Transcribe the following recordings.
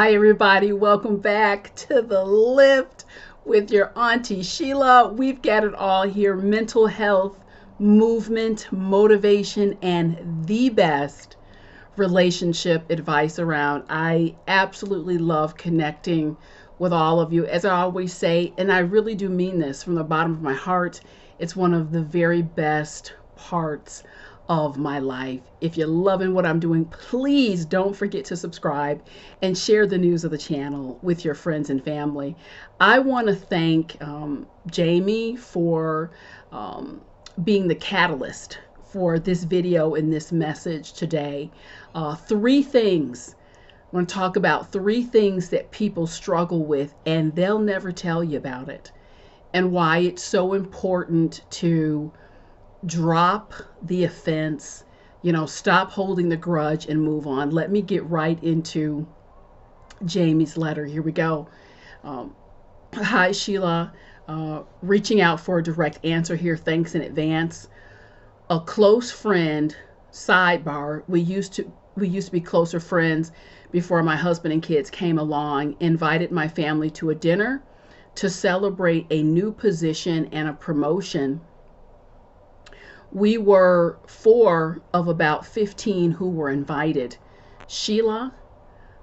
Hi, everybody. Welcome back to the lift with your Auntie Sheila. We've got it all here: mental health, movement, motivation, and the best relationship advice around. I absolutely love connecting with all of you. As I always say, and I really do mean this from the bottom of my heart, it's one of the very best parts of my life. If you're loving what I'm doing, please don't forget to subscribe and share the news of the channel with your friends and family. I want to thank Jamie for being the catalyst for this video and this message today. Three things. I'm going to talk about three things that people struggle with and they'll never tell you about it, and why it's so important to drop the offense, stop holding the grudge and move on. Let me get right into Jamie's letter. Here we go. Hi, Sheila. Reaching out for a direct answer here. Thanks in advance. A close friend, sidebar, we used to be closer friends before my husband and kids came along, invited my family to a dinner to celebrate a new position and a promotion. We were 4 of about 15 who were invited. Sheila,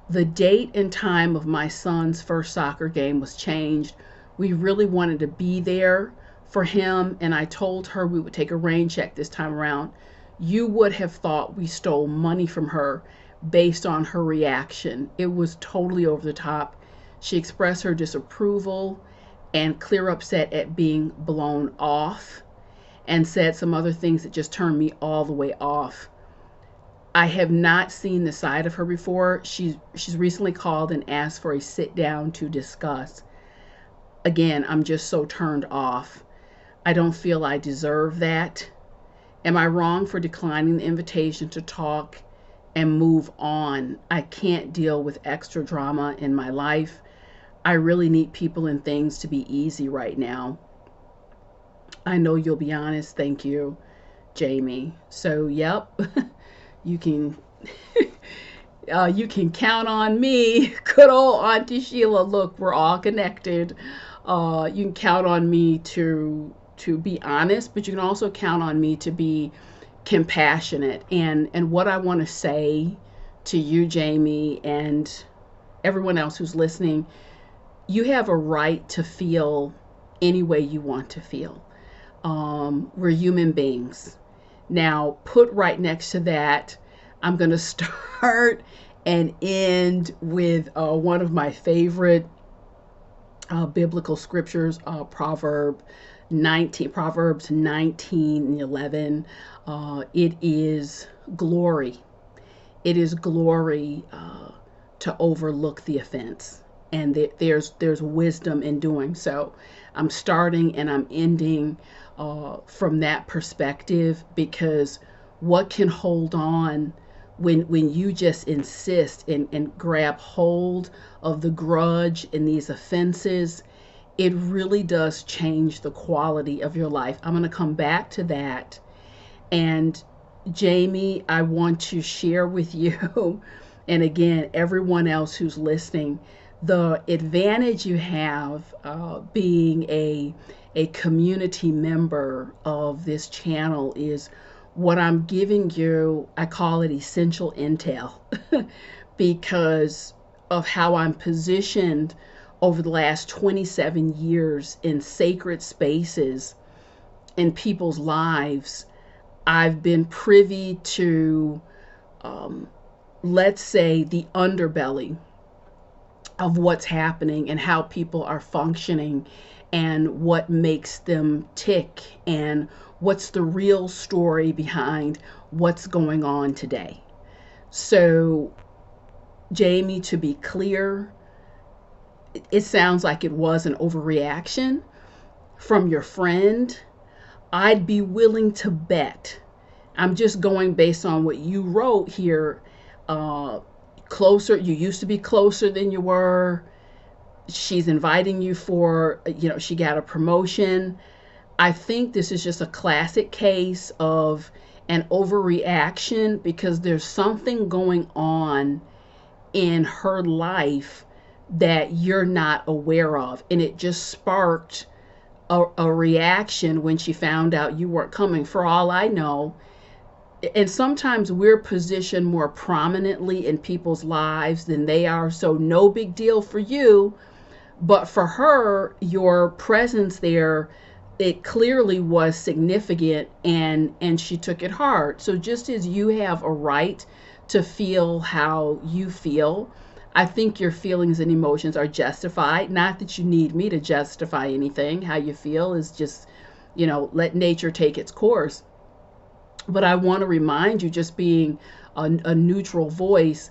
the date and time of my son's first soccer game was changed. We really wanted to be there for him, and I told her we would take a rain check this time around. You would have thought we stole money from her based on her reaction. It was totally over the top. She expressed her disapproval and clear upset at being blown off, and said some other things that just turned me all the way off. I have not seen the side of her before. She's recently called and asked for a sit down to discuss. Again, I'm just so turned off. I don't feel I deserve that. Am I wrong for declining the invitation to talk and move on? I can't deal with extra drama in my life. I really need people and things to be easy right now. I know you'll be honest. Thank you, Jamie. So, yep, you can count on me. Good old Auntie Sheila. Look, we're all connected. You can count on me to be honest, but you can also count on me to be compassionate. And what I want to say to you, Jamie, and everyone else who's listening, you have a right to feel any way you want to feel. We're human beings. Now, put right next to that, I'm going to start and end with one of my favorite biblical scriptures, Proverbs 19:11. It is glory. It is glory to overlook the offense, and there's wisdom in doing so. I'm starting and I'm ending from that perspective, because what can hold on when you just insist and grab hold of the grudge and these offenses, it really does change the quality of your life. I'm going to come back to that. And Jamie, I want to share with you, and again, everyone else who's listening, the advantage you have being a community member of this channel is what I'm giving you. I call it essential intel because of how I'm positioned over the last 27 years in sacred spaces in people's lives. I've been privy to, let's say, the underbelly of what's happening and how people are functioning and what makes them tick and what's the real story behind what's going on today. So, Jamie, to be clear, it sounds like it was an overreaction from your friend. I'd be willing to bet, I'm just going based on what you wrote here, closer, you used to be closer than you were. She's inviting you for, she got a promotion. I think this is just a classic case of an overreaction because there's something going on in her life that you're not aware of. And it just sparked a reaction when she found out you weren't coming. For all I know, and sometimes we're positioned more prominently in people's lives than they are, so no big deal for you. But for her, your presence there, it clearly was significant, and she took it hard. So just as you have a right to feel how you feel, I think your feelings and emotions are justified. Not that you need me to justify anything. How you feel is just, let nature take its course. But I want to remind you, just being a neutral voice,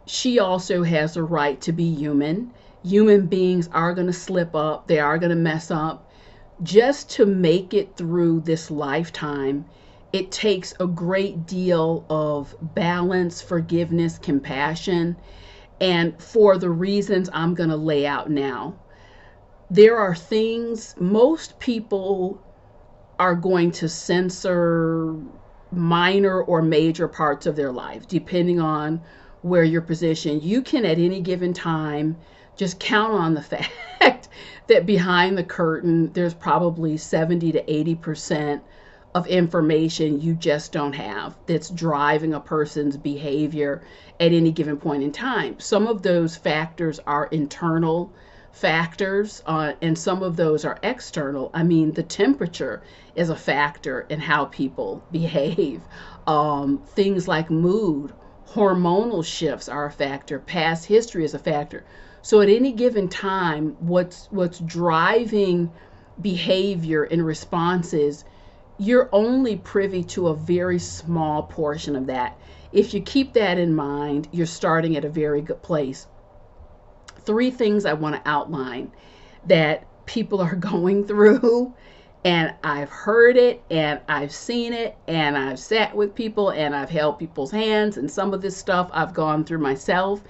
she also has a right to be human. Human beings are going to slip up, they are going to mess up. Just to make it through this lifetime, it takes a great deal of balance, forgiveness, compassion, and for the reasons I'm going to lay out now. There are things most people are going to censor minor or major parts of their life, depending on where you're positioned. You can at any given time just count on the fact that behind the curtain, there's probably 70 to 80% of information you just don't have that's driving a person's behavior at any given point in time. Some of those factors are internal factors, and some of those are external. I mean, the temperature is a factor in how people behave. Things like mood, hormonal shifts are a factor. Past history is a factor. So at any given time, what's driving behavior and responses, you're only privy to a very small portion of that. If you keep that in mind, you're starting at a very good place. 3 things I want to outline that people are going through, and I've heard it and I've seen it, and I've sat with people and I've held people's hands, and some of this stuff I've gone through myself,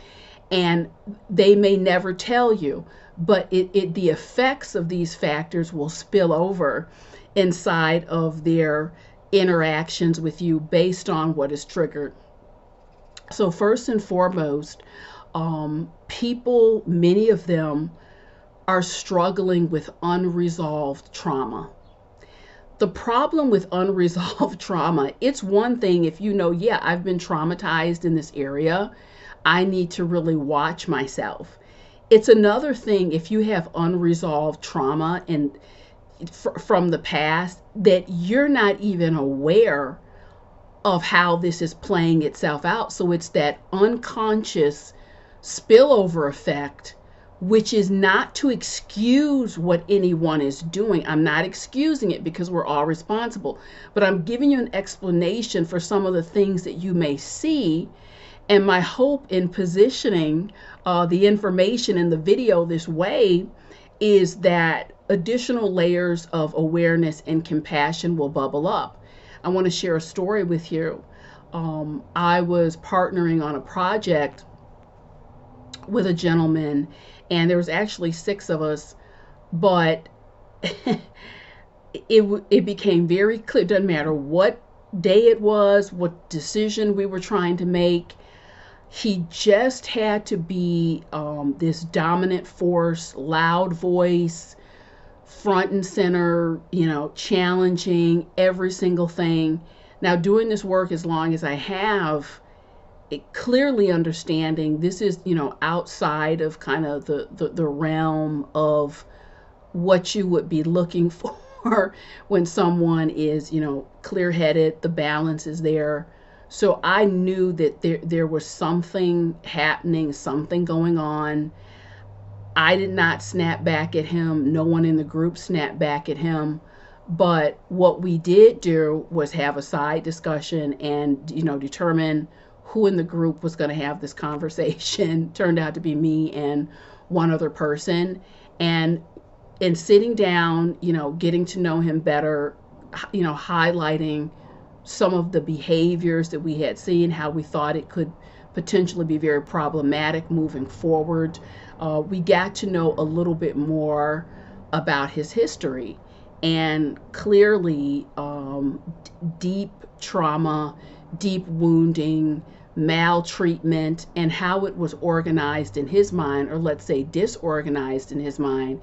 and they may never tell you, but the effects of these factors will spill over inside of their interactions with you based on what is triggered. So first and foremost, people, many of them, are struggling with unresolved trauma. The problem with unresolved trauma, it's one thing if you know, yeah, I've been traumatized in this area, I need to really watch myself. It's another thing if you have unresolved trauma and from the past that you're not even aware of how this is playing itself out. So it's that unconscious spillover effect, which is not to excuse what anyone is doing. I'm not excusing it because we're all responsible, but I'm giving you an explanation for some of the things that you may see. And my hope in positioning the information in the video this way is that additional layers of awareness and compassion will bubble up. I want to share a story with you. I was partnering on a project with a gentleman, and there was actually 6 of us, but it became very clear. It doesn't matter what day it was, what decision we were trying to make. He just had to be this dominant force, loud voice, front and center, challenging every single thing. Now, doing this work as long as I have, clearly understanding this is, outside of kind of the realm of what you would be looking for when someone is, clear-headed, the balance is there. So I knew that there was something happening, something going on. I did not snap back at him. No one in the group snapped back at him. But what we did do was have a side discussion and, determine who in the group was going to have this conversation. Turned out to be me and one other person. And in sitting down, getting to know him better, highlighting some of the behaviors that we had seen, how we thought it could potentially be very problematic moving forward. We got to know a little bit more about his history, and clearly deep trauma, deep wounding, maltreatment, and how it was organized in his mind, or let's say disorganized in his mind.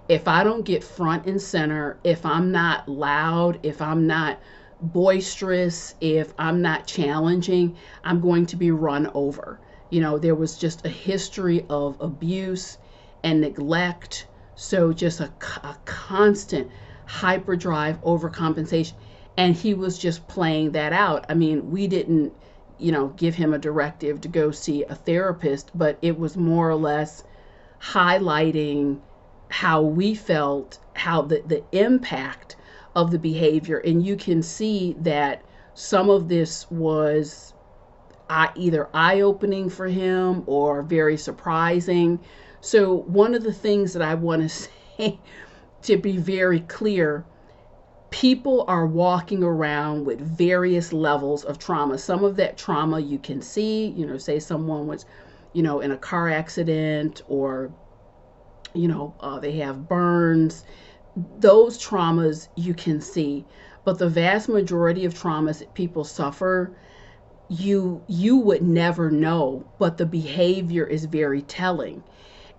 If I don't get front and center, if I'm not loud, if I'm not boisterous, if I'm not challenging, I'm going to be run over. There was just a history of abuse and neglect. So just a constant hyperdrive, overcompensation. And he was just playing that out. I mean, we didn't, give him a directive to go see a therapist, but it was more or less highlighting how we felt, how the impact of the behavior. And you can see that some of this was either eye-opening for him or very surprising. So one of the things that I want to say, to be very clear, people are walking around with various levels of trauma. Some of that trauma you can see, say someone was, in a car accident, or, they have burns. Those traumas you can see. But the vast majority of traumas that people suffer, you would never know, but the behavior is very telling.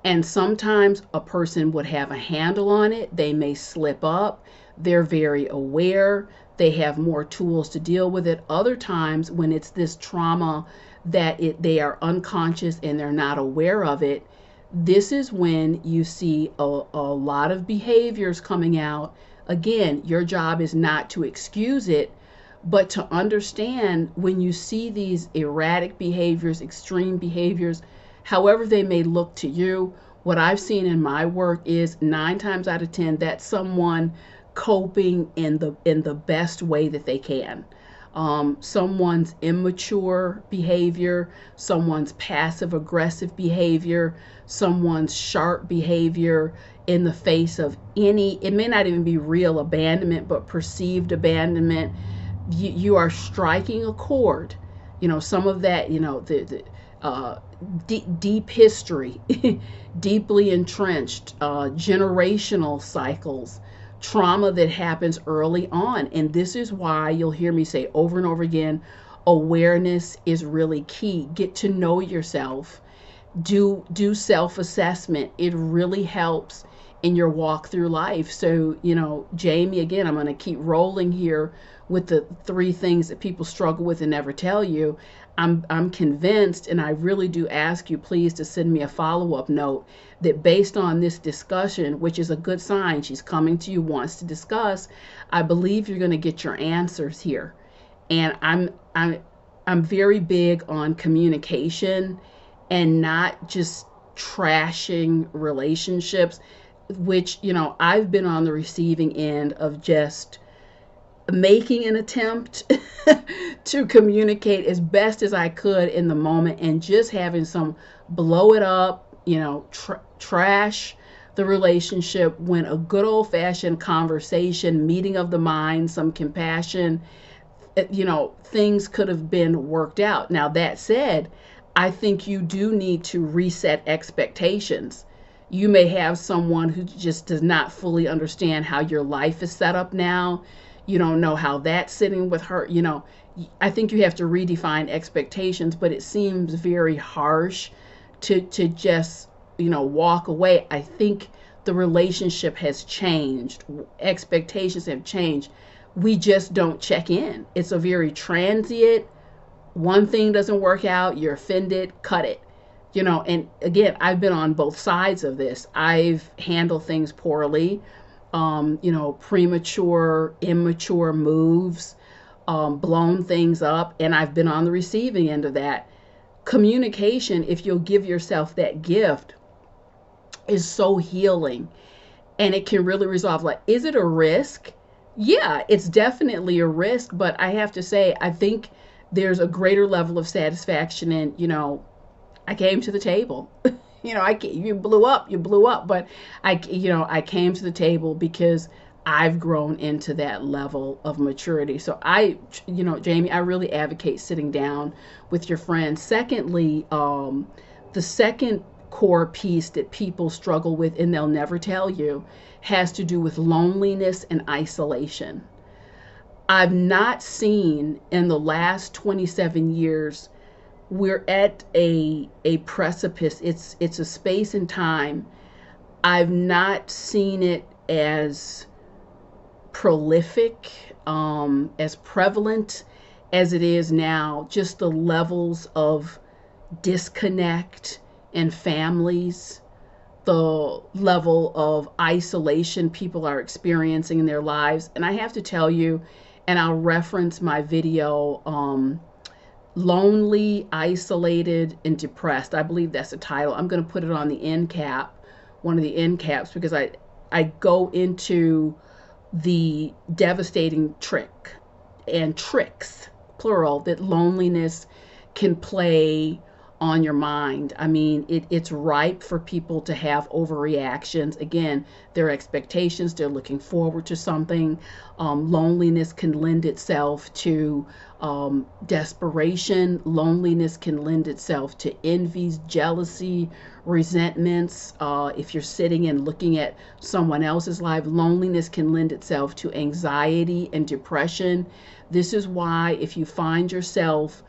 And sometimes a person would have a handle on it. They may slip up. They're very aware. They have more tools to deal with it. Other times, when it's this trauma that they are unconscious and they're not aware of it, this is when you see a lot of behaviors coming out. Again, your job is not to excuse it, but to understand when you see these erratic behaviors, extreme behaviors, however they may look to you. What I've seen in my work is 9 times out of 10, that's someone coping in the best way that they can. Someone's immature behavior, someone's passive aggressive behavior, someone's sharp behavior in the face of it may not even be real abandonment, but perceived abandonment. You are striking a chord. Some of that, deep history, deeply entrenched, generational cycles, trauma that happens early on. And this is why you'll hear me say over and over again, awareness is really key. Get to know yourself. Do self-assessment. It really helps in your walk through life. So, Jamie, again, I'm going to keep rolling here with the 3 things that people struggle with and never tell you. I'm convinced, and I really do ask you please to send me a follow-up note, that based on this discussion, which is a good sign, she's coming to you, wants to discuss, I believe you're going to get your answers here. And I'm very big on communication and not just trashing relationships, which, I've been on the receiving end of just making an attempt to communicate as best as I could in the moment, and just having some blow it up, trash the relationship, when a good old-fashioned conversation, meeting of the mind, some compassion, things could have been worked out. Now, that said, I think you do need to reset expectations. You may have someone who just does not fully understand how your life is set up now. You don't know how that's sitting with her. I think you have to redefine expectations, but it seems very harsh to just, walk away. I think the relationship has changed. Expectations have changed. We just don't check in. It's a very transient. One thing doesn't work out, you're offended, cut it. And again, I've been on both sides of this. I've handled things poorly. Premature, immature moves, blown things up, and I've been on the receiving end of that. Communication, if you'll give yourself that gift, is so healing, and it can really resolve. Like, is it a risk? Yeah, it's definitely a risk, but I have to say, I think there's a greater level of satisfaction in, I came to the table. You blew up, but I came to the table because I've grown into that level of maturity. So Jamie, I really advocate sitting down with your friends. Secondly, the second core piece that people struggle with, and they'll never tell you, has to do with loneliness and isolation. I've not seen in the last 27 years we're at a precipice. It's a space and time. I've not seen it as prolific, as prevalent as it is now. Just the levels of disconnect in families, the level of isolation people are experiencing in their lives. And I have to tell you, and I'll reference my video, Lonely, Isolated, and Depressed. I believe that's the title. I'm going to put it on the end cap, one of the end caps, because I go into the devastating trick and tricks, plural, that loneliness can play on your mind. I mean, it's ripe for people to have overreactions. Again, their expectations, they're looking forward to something. Loneliness can lend itself to desperation. Loneliness can lend itself to envies, jealousy, resentments. If you're sitting and looking at someone else's life, loneliness can lend itself to anxiety and depression. This is why if you find yourself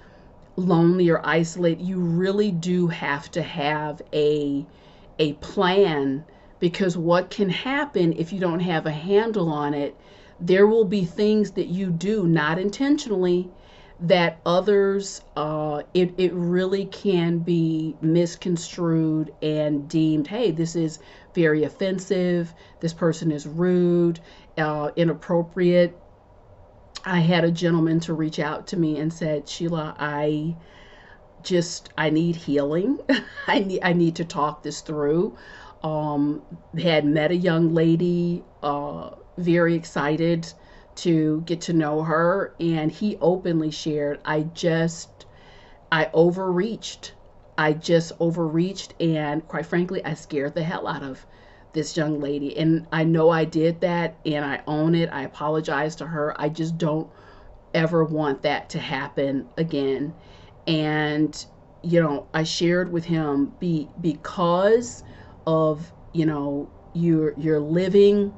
lonely or isolated, you really do have to have a plan, because what can happen if you don't have a handle on it, there will be things that you do not intentionally that others, it really can be misconstrued and deemed, hey, this is very offensive, this person is rude, inappropriate. I had a gentleman to reach out to me and said, Sheila, I need healing. I need to talk this through. Had met a young lady, very excited to get to know her, and he openly shared, I overreached. I just overreached, and quite frankly, I scared the hell out of this young lady. And I know I did that, and I own it. I apologize to her. I just don't ever want that to happen again. And I shared with him, because of you're living,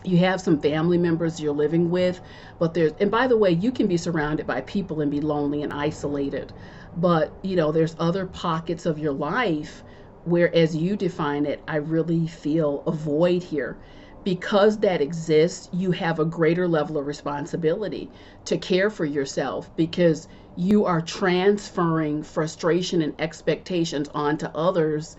you have some family members you're living with, but and by the way, you can be surrounded by people and be lonely and isolated, but there's other pockets of your life where, as you define it, I really feel a void here. Because that exists, you have a greater level of responsibility to care for yourself, because you are transferring frustration and expectations onto others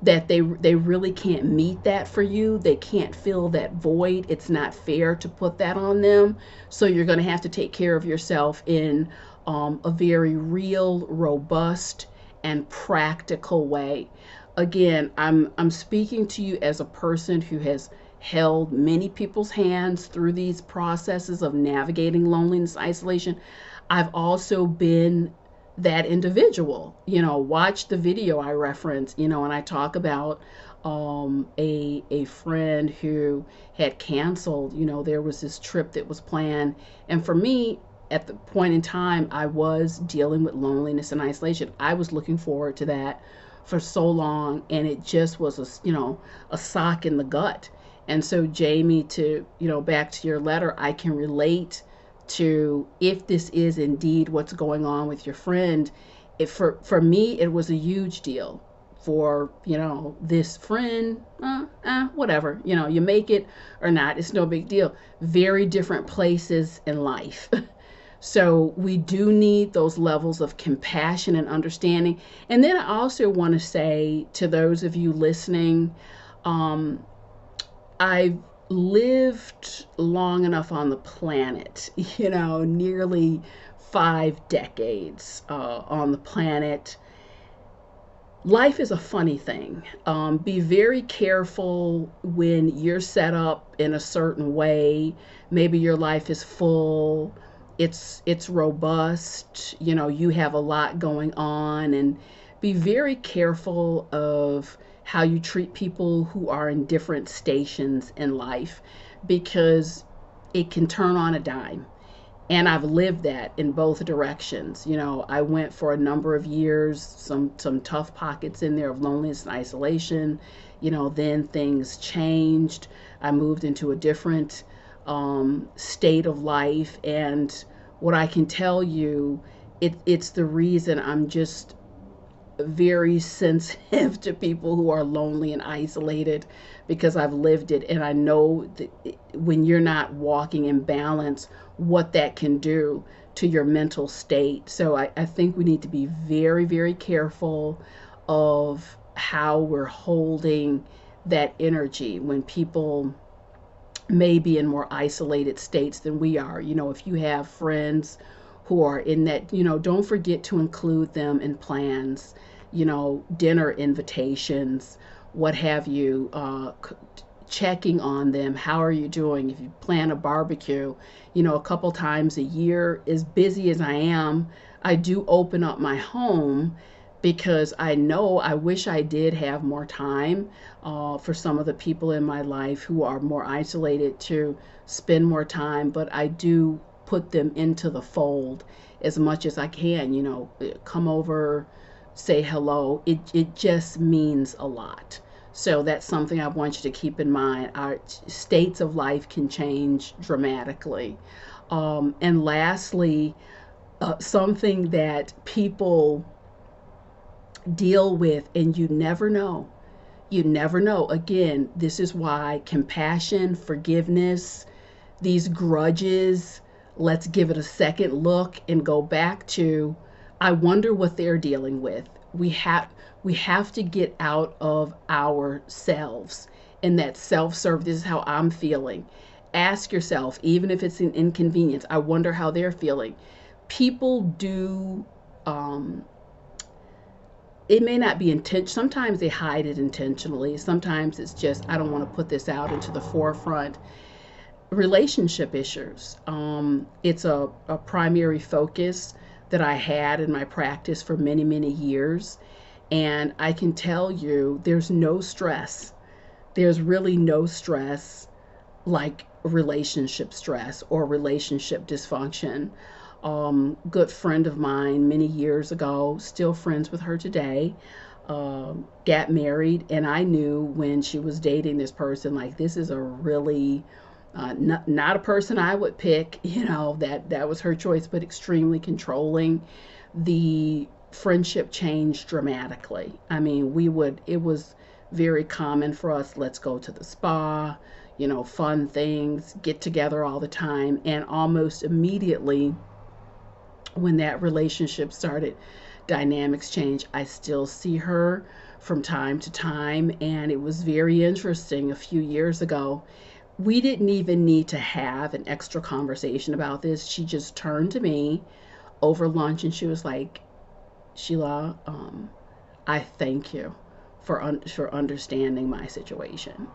that they really can't meet that for you. They can't fill that void. It's not fair to put that on them. So you're going to have to take care of yourself in a very real, robust, and practical way. Again, I'm speaking to you as a person who has held many people's hands through these processes of navigating loneliness, isolation. I've also been that individual. Watch the video I reference, and I talk about a friend who had canceled. There was this trip that was planned, and for me, at the point in time, I was dealing with loneliness and isolation. I was looking forward to that for so long, and it just was a sock in the gut. And so, Jamie, to back to your letter, I can relate to, if this is indeed what's going on with your friend. For me, it was a huge deal. For this friend, whatever, you make it or not, it's no big deal. Very different places in life. So we do need those levels of compassion and understanding. And then I also want to say to those of you listening, I've lived long enough on the planet, nearly 5 decades on the planet. Life is a funny thing. Be very careful when you're set up in a certain way. Maybe your life is full, it's robust, you have a lot going on, and be very careful of how you treat people who are in different stations in life, because it can turn on a dime. And I've lived that in both directions. I went for a number of years, some tough pockets in there of loneliness and isolation. Then things changed. I moved into a different state of life. And what I can tell you it's the reason I'm just very sensitive to people who are lonely and isolated, because I've lived it and I know that when you're not walking in balance, what that can do to your mental state. So I think we need to be very, very careful of how we're holding that energy when people may be in more isolated states than we are. If you have friends who are in that, don't forget to include them in plans, dinner invitations, what have you, checking on them. How are you doing? If you plan a barbecue, a couple times a year, as busy as I am, I do open up my home because I wish I did have more time for some of the people in my life who are more isolated to spend more time, but I do put them into the fold as much as I can. Come over, say hello. It just means a lot. So that's something I want you to keep in mind. Our states of life can change dramatically. And lastly, something that people deal with, and you never know. You never know. Again, this is why compassion, forgiveness, these grudges, let's give it a second look and go back to, I wonder what they're dealing with. We have to get out of ourselves and that self-serve. This is how I'm feeling. Ask yourself, even if it's an inconvenience, I wonder how they're feeling. People do, it may not be intentional. Sometimes they hide it intentionally. Sometimes it's just, I don't want to put this out into the forefront. Relationship issues. It's a primary focus that I had in my practice for many, many years. And I can tell you there's no stress. There's really no stress like relationship stress or relationship dysfunction. Good friend of mine many years ago, still friends with her today, got married, and I knew when she was dating this person, like, this is a really not a person I would pick. That was her choice, but extremely controlling. The friendship changed dramatically. I mean, it was very common for us, let's go to the spa, fun things, get together all the time. And almost immediately when that relationship started, dynamics change. I still see her from time to time, and it was very interesting. A few years ago, we didn't even need to have an extra conversation about this. She just turned to me over lunch and she was like, Sheila, I thank you for understanding my situation.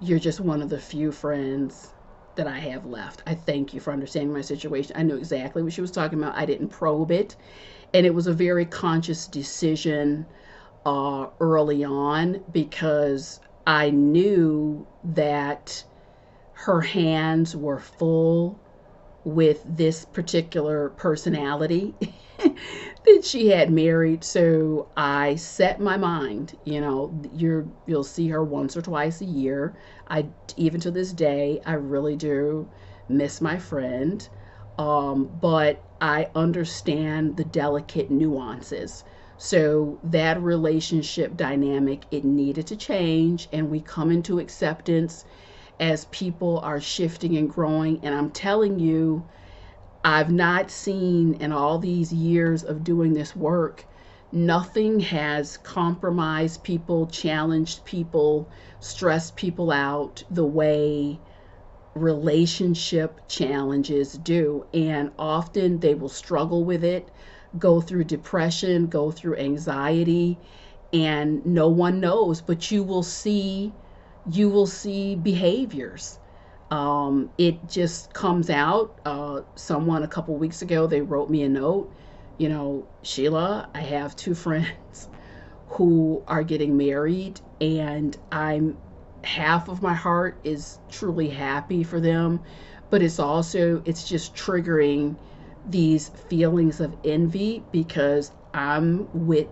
You're just one of the few friends that I have left. I thank you for understanding my situation. I knew exactly what she was talking about. I didn't probe it. And it was a very conscious decision early on, because I knew that her hands were full with this particular personality that she had married. So I set my mind, you'll see her once or twice a year. Even to this day, I really do miss my friend. But I understand the delicate nuances. So that relationship dynamic, it needed to change, and we come into acceptance as people are shifting and growing. And I'm telling you, I've not seen in all these years of doing this work, nothing has compromised people, challenged people, stressed people out the way relationship challenges do. And often they will struggle with it, go through depression, go through anxiety, and no one knows, but you will see behaviors. It just comes out. Someone a couple weeks ago, they wrote me a note, Sheila, I have two friends who are getting married, and half of my heart is truly happy for them, but it's just triggering these feelings of envy, because I'm in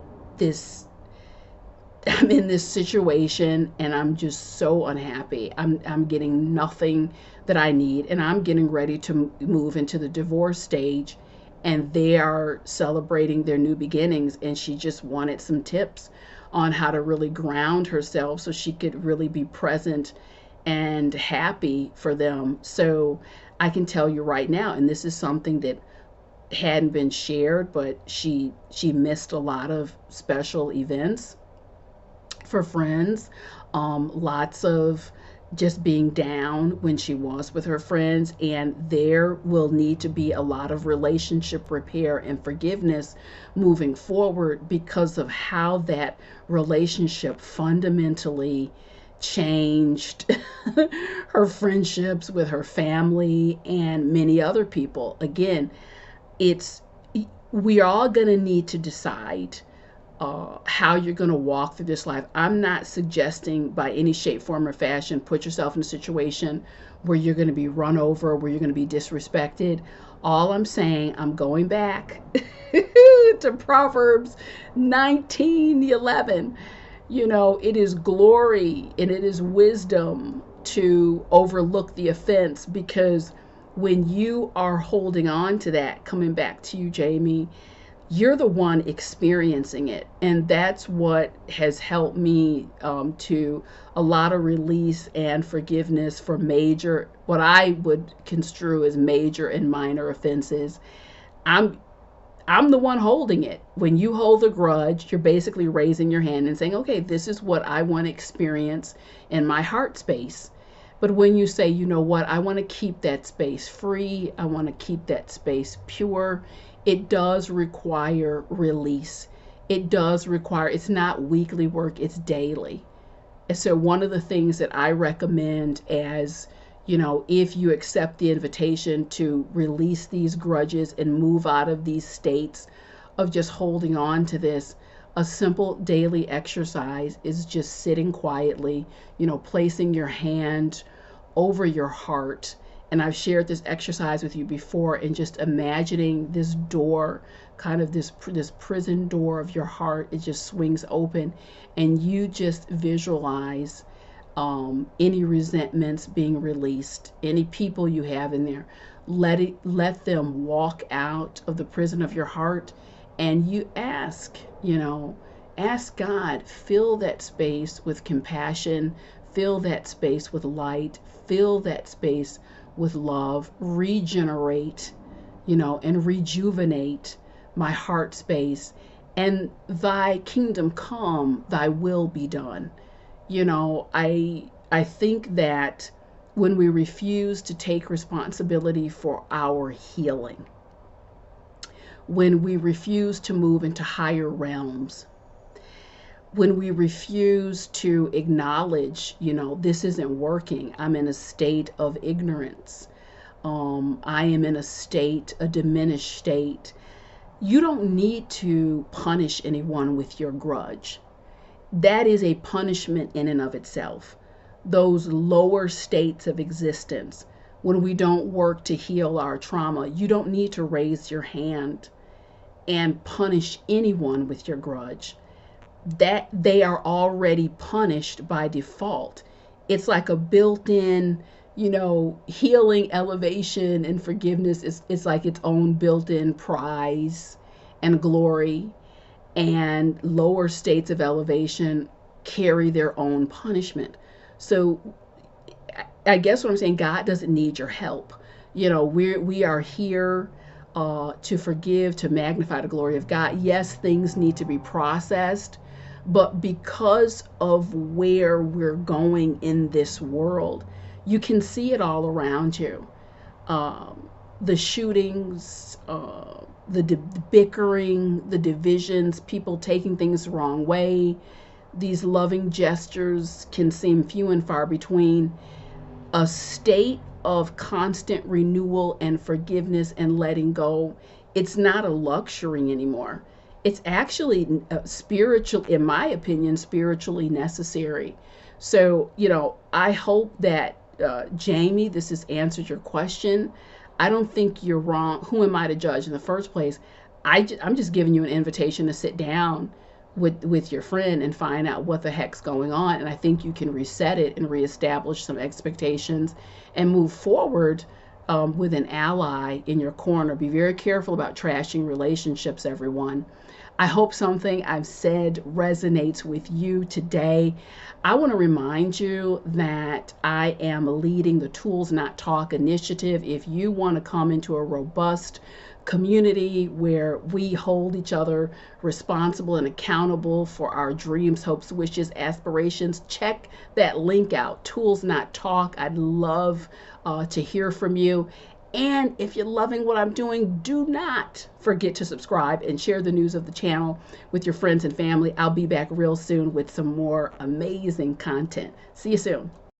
this situation and I'm just so unhappy. I'm getting nothing that I need, and I'm getting ready to move into the divorce stage, and they are celebrating their new beginnings, and she just wanted some tips on how to really ground herself so she could really be present and happy for them. So I can tell you right now, and this is something that hadn't been shared, but she missed a lot of special events for friends, lots of just being down when she was with her friends, and there will need to be a lot of relationship repair and forgiveness moving forward because of how that relationship fundamentally changed her friendships with her family and many other people. Again, it's we are all going to need to decide how you're going to walk through this life. I'm not suggesting by any shape, form, or fashion put yourself in a situation where you're going to be run over, where you're going to be disrespected. All I'm saying, I'm going back to Proverbs 19:11. You know, it is glory and it is wisdom to overlook the offense, because when you are holding on to that, coming back to you, Jamie, you're the one experiencing it. And that's what has helped me to a lot of release and forgiveness for major, what I would construe as major and minor offenses. I'm I'm the one holding it. When you hold a grudge, you're basically raising your hand and saying, okay, this is what I want to experience in my heart space. But when you say, you know what, I want to keep that space free, I want to keep that space pure, it does require release. It does require, it's not weekly work, it's daily. And so one of the things that I recommend as, you know, if you accept the invitation to release these grudges and move out of these states of just holding on to this, a simple daily exercise is just sitting quietly, you know, placing your hand over your heart. And I've shared this exercise with you before, and just imagining this door, kind of this prison door of your heart, it just swings open, and you just visualize any resentments being released, any people you have in there. Let them walk out of the prison of your heart, and you ask, you know, ask God, fill that space with compassion, fill that space with light, fill that space with love, regenerate, you know, and rejuvenate my heart space, and thy kingdom come, thy will be done. You know, I think that when we refuse to take responsibility for our healing, when we refuse to move into higher realms, when we refuse to acknowledge, you know, this isn't working, I'm in a state of ignorance, I am in a state, a diminished state, you don't need to punish anyone with your grudge. That is a punishment in and of itself. Those lower states of existence, when we don't work to heal our trauma, you don't need to raise your hand and punish anyone with your grudge. That they are already punished by default. It's like a built-in, you know, healing, elevation, and forgiveness is like its own built-in prize and glory. And lower states of elevation carry their own punishment. So I guess what I'm saying, God doesn't need your help. You know, we are here to forgive, to magnify the glory of God. Yes, things need to be processed, but because of where we're going in this world, you can see it all around you. The shootings, the bickering, the divisions, people taking things the wrong way. These loving gestures can seem few and far between. A state of constant renewal and forgiveness and letting go, it's not a luxury anymore. It's actually spiritual, in my opinion, spiritually necessary. So, you know, I hope that, Jamie, this has answered your question. I don't think you're wrong. Who am I to judge in the first place? I'm just giving you an invitation to sit down with your friend and find out what the heck's going on. And I think you can reset it and reestablish some expectations and move forward with an ally in your corner. Be very careful about trashing relationships, everyone. I hope something I've said resonates with you today. I want to remind you that I am leading the Tools Not Talk initiative. If you want to come into a robust community where we hold each other responsible and accountable for our dreams, hopes, wishes, aspirations, check that link out, Tools Not Talk. I'd love to hear from you. And if you're loving what I'm doing, do not forget to subscribe and share the news of the channel with your friends and family. I'll be back real soon with some more amazing content. See you soon.